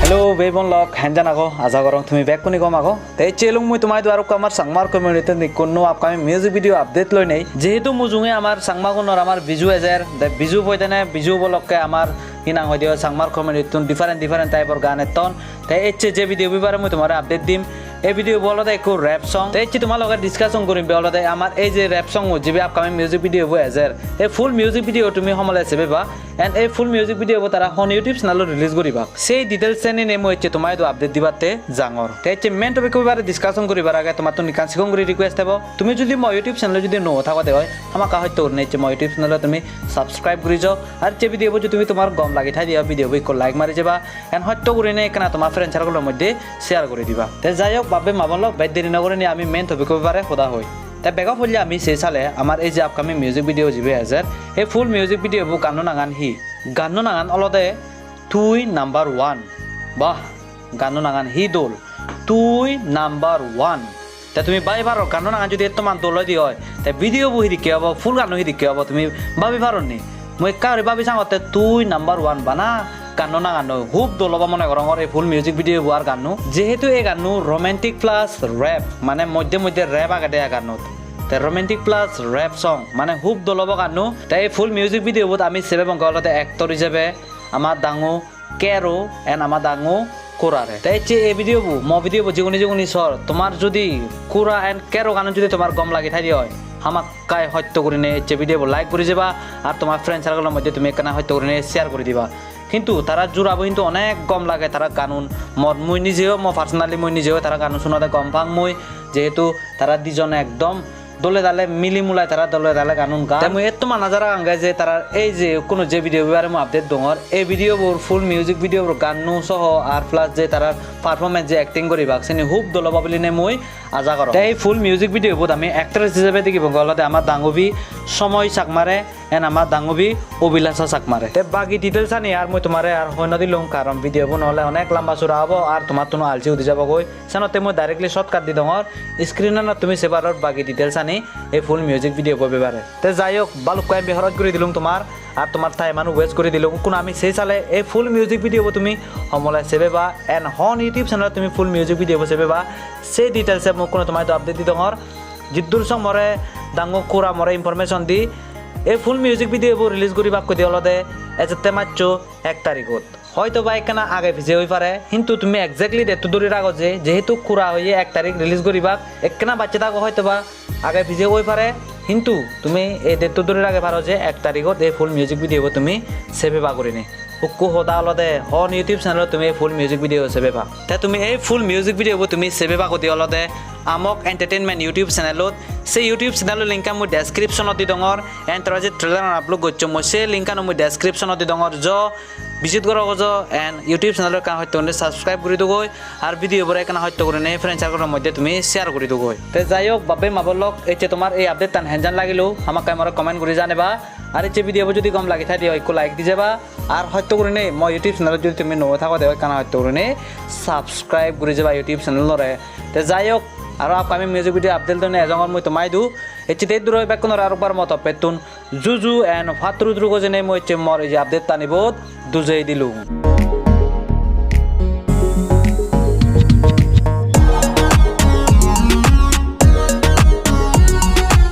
Hello, Webon Lock, Hanjanago, Azagorong to me back when you come ago. They chelum with my Duarukamar Sangmar community, the Kuno upcoming music video update Lone. Jetu Muzunga Amar Sangmagon or Amar Biju Ezer, the Biju Poitane, Biju Boloka Amar in Angodio Sangmar community, different type of Ganeton. The HJ video we were tomorrow update them. A video bolo de ko rap song. The Chitumaloga discussion going bolo de Amar AJ rap song would be upcoming music video Ezer. A full music video to me Homola Sebeba and a full music video with a on YouTube channel release Goriba. Say details send in emo tomorrow to update debate Zangor. Take a meant to be discussion Goribaga Tomatoni Kansigong request about to me to the more YouTube channel you know how they are. Hamaka to nature my YouTube channel to me subscribe Grijo. Arche video to me tomorrow gom like it had a video we could like Marijaba and hot to rene Kanatoma friend Chargolomode, Sierra Goridiva. There's Zayo Babe Mabolok, but there in Ogoni Ami meant to be covered for the hoy. The back of Yami says Sale, Amar is the upcoming music video a full music video book Ganonangan he. Ganonangan all of the two number 1. Bah Ganonangan he dole. Two number 1. That we buy Baro Ganonangan to the Toman Dolo. The video will he care about full Gano he care about me, Babi Varoni. Mwekari Babi sang the two number 1 bana. Ganonangan hoop doloba mone gorong a full music video war ganu jehetu e ganu romantic plus rap mane moddhe rap agade ganu the romantic plus rap song mane hoop doloba ganu tai full music video bot ami sebe bangalote actor hisabe amar dango kero and amar dango kurare tai che e video bu mo video bu jiguni sor tomar jodi kura and kero ganu jodi tomar gom lagi thai hoy hamak kai hotto korine che video bu like kori jeba ar tomar friend circle moddhe tumi ekana hotto korine share kori diba কিন্তু তারা জুড়াবো কিন্তু অনেক কম লাগে তারা কানুন মদ মুই নিজেও ম পার্সোনালি মুই নিজেও তারা কানুন শুনতে কম পাং মুই যেহেতু তারা দুজনে একদম দলে দালে মিলি মুলাই তারা দলে দালে কানুন গা মুই এত মানা যারা গাঙ্গাই যে তারা এই যে কোন যে ভিডিও বিবারে মু আপডেট দঙর এই ভিডিও বোর ফুল মিউজিক ভিডিও বোর গানু সহ আর প্লাস যে তারা পারফরম্যান্স যে অ্যাক্টিং করি বাকসেনি হুব দলবা বলি নে মুই আজা কর তাই ফুল মিউজিক ভিডিও বোত আমি অ্যাক্ট্রেস হিসেবে দেখিব গলতে আমার দাঙ্গবি সময় চাকমারে এন আমার দাঙ্গবি অভিলাষা চাকমারে তে বাকি ডিটেইলস আনি আর মই তোমারে আর হইন দিলুম কারণ ভিডিও বন হলে অনেক লম্বা চড়া হবো আর তোমার তুনো আলচি উঠি যাব গই সেনতে মই ডাইরেক্টলি শর্টকাট দি দঙর স্ক্রিনে না তুমি সেবারর বাকি ডিটেইলস আনি এই ফুল মিউজিক ভিডিও ববে পারে তে যাই হোক বালুক কয় বিহরত করে দিলুম তোমার আর তোমার তাই মানু ওয়েস্ট করে দিলুম কোন আমি সেই সালে এই ফুল মিউজিক ভিডিও তুমি হমলা সেবে বা এন্ড হন ইউটিউব চ্যানেল তুমি ফুল মিউজিক ভিডিও সেবে বা সেই ডিটেইলস মোক কোন তোমায় তো আপডেট দি দঙর জিদ্দুর সং মরে দাঙ্গো কুরা মরে ইনফরমেশন দি এই ফুল মিউজিক ভিডিও রিলিজ করিবা কই দিলদে এজতে মাত্র 1 তারিখত হয়তো বা একখানা আগে ভিজে হই পারে কিন্তু তুমি এক্স্যাক্টলি ডেট দূরের আগে যেহেতু কুরা হইয়ে 1 তারিখ রিলিজ করিবা একখানা বাচ্চা থাকো হয়তো বা আগে ভিজে হই পারে কিন্তু তুমি এই ডেট দূরের আগে পারো যে 1 তারিখত এই ফুল মিউজিক ভিডিও তুমি সেভে বা করিনি উকু হদা অলদে হন ইউটিউব চ্যানেলত তুমি ফুল মিউজিক ভিডিও সেভে বা তে তুমি এই ফুল মিউজিক ভিডিও তুমি সেভে বা কদি অলদে আমক এন্টারটেইনমেন্ট ইউটিউব চ্যানেলত সেই ইউটিউব চ্যানেলৰ লিংক মই ডেসক্রিপশনত দি দঙৰ এন্ড তৰা যে ট্ৰেলাৰ আপলোড কৰিছো মই সেই লিংক মই ডেসক্রিপশনত দি দঙৰ জ ভিজিট কৰা গজ এন্ড ইউটিউব চ্যানেলৰ কা হয়তো সাবস্ক্রাইব কৰি দগৈ আর ভিডিও বৰে কানা হয়তো কৰিনে ফ্রেন্ড সার্কেলৰ মধ্যে তুমি শেয়ার কৰি দগৈ তে যাইওক বাবে মাবলক এতে তোমাৰ এই আপডেট তান হেনজান লাগিলো আমাক কামৰা কমেন্ট কৰি জানেবা আর এই ভিডিও যদি কম লাগি থাকি একো লাইক দি যাবা আর হয়তো কৰিনে মই ইউটিউব চ্যানেলত যদি তুমি নও থাকো দেই কানা হয়তো কৰিনে সাবস্ক্রাইব কৰি যাবা ইউটিউব চ্যানেলৰে তে যাইওক আর আপকামিং মিউজিক ভিডিও আপডেট দনে এজঙৰ মই তোমাই দু এচিতে দূৰ হৈ বেকনৰ আৰু বাৰ মত পেতুন জুজু এন্ড ফাতরুদ্রু গজনে মই চেমৰ এই আপডেট তানিবত দুজেই দিলু